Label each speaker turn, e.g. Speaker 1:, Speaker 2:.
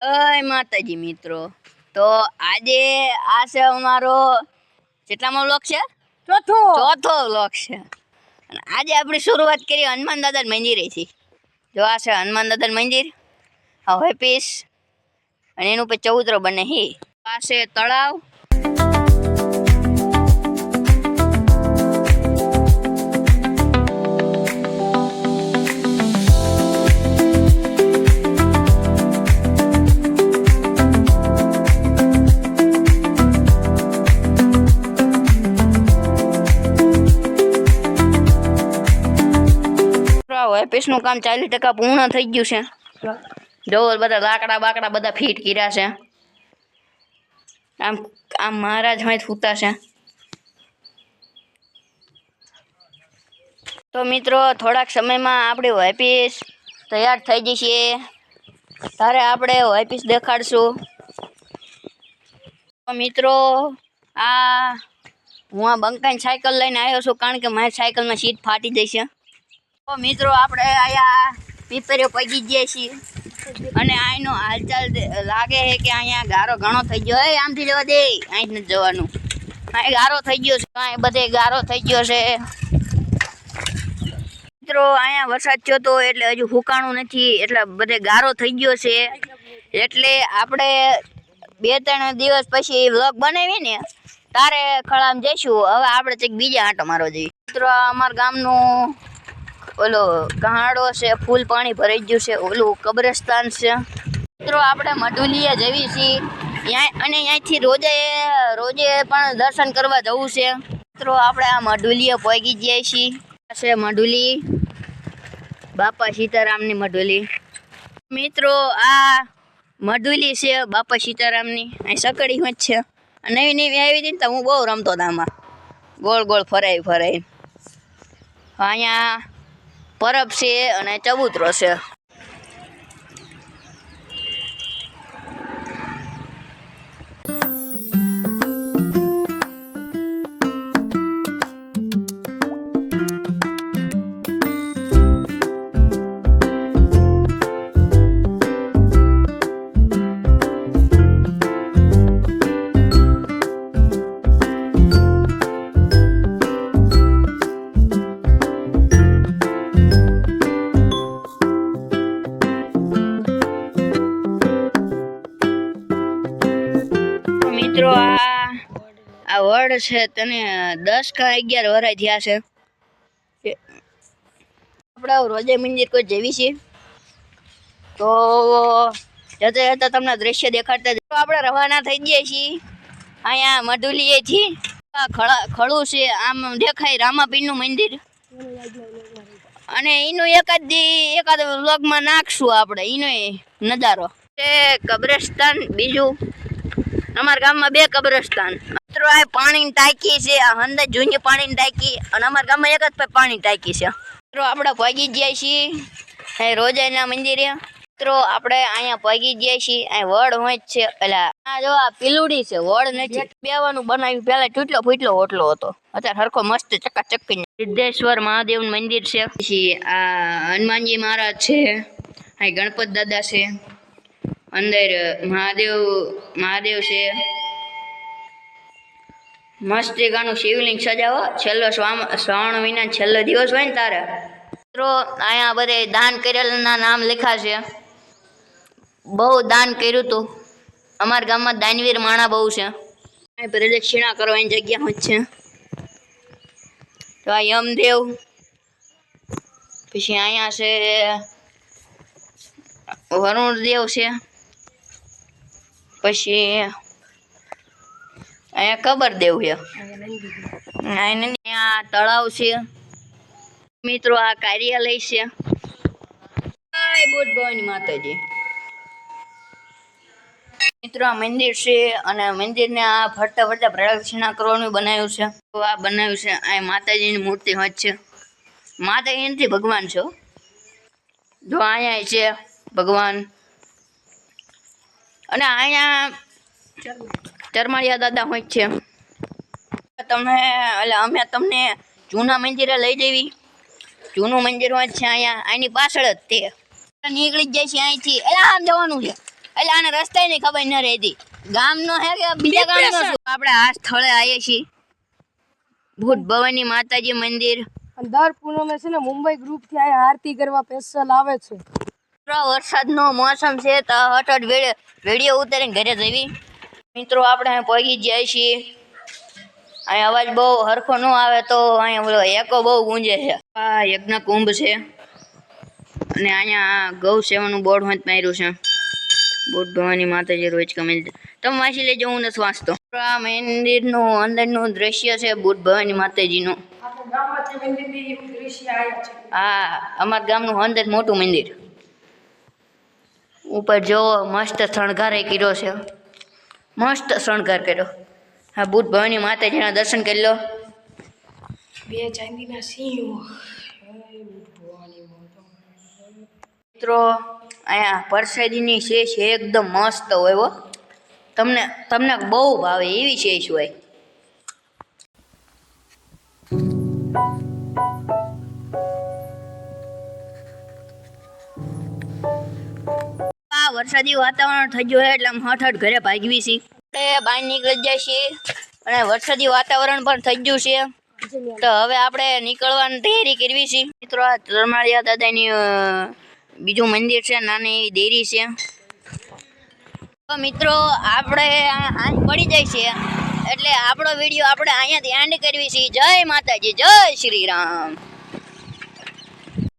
Speaker 1: જય માતાજી મિત્રો। તો આજે આ છે અમારો કેટલામો વ્લોગ છે? ચોથો વ્લોગ છે। અને આજે આપણી શરૂઆત કરી હનુમાન દાદા મંદિરેથી। જો આ છે હનુમાન દાદા મંદિર, આ ઓફિસ અને એનું ઉપર ચૌતરો બને હી। આ છે તળાવ। ઓફિસ નું કામ 40% પૂર્ણ થઈ ગયું છે। જો બધા લાકડા બાકડા બધા ફિટ કર્યા છે। આમ આમ મહારાજ હોય સૂતા છે। તો મિત્રો થોડાક સમયમાં આપણી ઓફિસ તૈયાર થઈ જશે, તારે આપણે ઓફિસ દેખાડશું। તો મિત્રો આ હું આ બંકાની સાયકલ લઈને આવ્યો છું, કારણ કે મારી સાયકલમાં સીટ ફાટી જશે। તો મિત્રો આપણે અહીંયા પીપરીઓ પગી ગયા છીએ અને અહીંનો હાલચાલ લાગે છે કે અહીંયા ગારો ઘણો થઈ ગયો। આમથી જવા દે, અહીં નથી જવાનું, અહીં ગારો થઈ ગયો છે, અહીં બધે ગારો થઈ ગયો છે। મિત્રો અહીંયા વરસાદ થયો તો એટલે હજુ ફૂકાણું નથી, એટલે બધે ગારો થઈ ગયો છે। એટલે આપણે 2-3 દિવસ પછી વ્લોગ બનાવી ને તારે ખળામાં જઈશું। હવે આપણે કંઈક બીજા આંટો મારવા જઈએ। મિત્રો અમારા ગામનું ઓલો કહાડો છે, ફૂલ પાણી ભરાઈ ગયું છે, ઓલું કબ્રસ્તાન છે। મિત્રો આપણે મઢુલીએ જવી છીએ અને અહીંયાથી રોજે પણ દર્શન કરવા જવું છે। મિત્રો આપણે આ મઢુલીએ પહોંચી ગયા છીએ। આ છે મઢુલી, બાપા સીતારામની મઢુલી। મિત્રો આ મઢુલી છે બાપા સીતારામની। અહીં સકડી હોત છે, નવી આવી હતી ને તો હું બહુ રમતો હતો આમાં, ગોળ ગોળ ફરાઈ। અહીંયા પરબ છે અને ચબૂતરો છે। મિત્રો આ વડ છે, તને 10 કે 11 વરાય થયા છે। આપણે રોજે મંદિર કોઈ જેવી છે તો જતા તમને દ્રશ્ય દેખાડતા આપણે રવાના થઈ ગયા છીએ અહીંયા મઢુલીએથી। ખડું છે, આમ દેખાય રામાપીરનું મંદિર, અને એનું એકાદ વ્લોગમાં નાખશું આપણે એનો નજારો। કબ્રસ્તાન બીજું, અમારા ગામમાં 2 કબ્રસ્તાન। મિત્રો આ પાણીની ટાંકી છે, આ અંદર જૂની પાણીની ટાંકી, અને અમારા ગામમાં એક જ પાણીની ટાંકી છે। મિત્રો આપણે પહોંચી ગયા છીએ રોજાના મંદિરે। મિત્રો આપણે અહીંયા પહોંચી ગયા છીએ, અહીં વડ હોય છે, એટલે આ જો આ પીલુડી છે, વડ નથી, બેવાનું બનાવ્યું। પહેલા ફૂટલો ઓટલો હતો, અત્યારે હરખો મસ્ત ચકાચક। સિદ્ધેશ્વર મહાદેવનું મંદિર છે, પછી આ હનુમાનજી મહારાજ છે, અહીં ગણપત દાદા છે, અંદર મહાદેવ છે, મસ્ત ગાનું શિવલિંગ સજાવો। છેલ્લો શ્રાવણ મહિના છેલ્લો દિવસ હોય ને તારે। મિત્રો અહીંયા બધે દાન કરેલના નામ લખ્યા છે, બહુ દાન કર્યું હતું। અમારા ગામમાં દાનવીર માણા બહુ છે, અહીં પ્રદક્ષિણા કરવાની જગ્યા હોય છે। તો આ યમદેવ, પછી અહીંયા છે વરુણદેવ છે, પછી અહીંયા કબરદેવ છે, અહીંયા તળાવ છે। મિત્રો આ કાર્યાલય છે। ભવાની માતાજી। મિત્રો આ મંદિર છે, અને મંદિરને આ ફરતા પ્રદક્ષિણા કરવાનું બનાવ્યું છે। તો આ બનાવ્યું છે, અહીં માતાજીની મૂર્તિ હોય છે, માતાજી નથી ભગવાન છે। જો અહીંયા છે ભગવાન, અને અહીંયા ચરમાળિયા દાદા હોય છે। અમે તમને જૂના મંદિરે લઈ જવી। જૂનું મંદિર હોય છે અહીંયા, આની પાછળ જ તે નીકળી જાય છે અહીંથી। આમ જવાનું છે, એટલે આને રસ્તાય ની ખબર ન રહેતી ગામનો હે કે બીજા ગામનો શું આપણે આ સ્થળે આવીએ છીએ ભૂત ભવાની માતાજી મંદિર
Speaker 2: અને દર પૂનમે છે ને મુંબઈ ગ્રુપ થી આ આરતી કરવા સ્પેશિયલ આવે છે.
Speaker 1: વરસાદનો મોસમ છે તો હઠ વિડીયો ઉતારીને ઘરે જવી મિત્રો આપણે પહોંચી જાય છીએ. અહીંયા અવાજ બહુ હરખો ન આવે તો અહીંયા બોલો એકો બહુ ગુંજે છે. આ યજ્ઞ કુંભ છે અને અહીંયા ગૌ સેવાનું બોર્ડ મત માર્યું છે. બુદ્ધ ભવાની માતાજી રોજ કમેલ તમે વાંચી લેજો હું નથી વાંચતો. આ મંદિરનું અંદરનું દ્રશ્ય છે બુદ્ધ ભવાની માતાજીનું. હા અમારા ગામનું અંદર મોટું મંદિર ઉપર જો મસ્ત શણગાર કર્યો છે મસ્ત શણગાર કર્યો. હા બુદ્ધ ભવાની માતાજીના દર્શન કરી લો.
Speaker 2: બે ચાંદીના સિંહો
Speaker 1: મિત્રો અહીંયા પરસાદીની શેષ એકદમ મસ્ત હોય હો તમને બહુ ભાવે એવી શેષ હોય. વરસાદી વાતાવરણ થઈ ગયું એટલે આમ હઠ ઘરે ભાગવી છીએ આપણે બહાર નીકળી જાય છીએ અને વરસાદી વાતાવરણ પણ થઈ ગયું છે તો હવે આપણે નીકળવાની તૈયારી કરવી છે. મિત્રો આ ધર્માળિયા દાદાની બીજું મંદિર છે નાની દેરી છે. તો મિત્રો આપણે આંખ પડી જાય છે એટલે આપણો વિડીયો આપણે અહીંયાથી એન્ડ કરવી છે. જય માતાજી જય શ્રી રામ.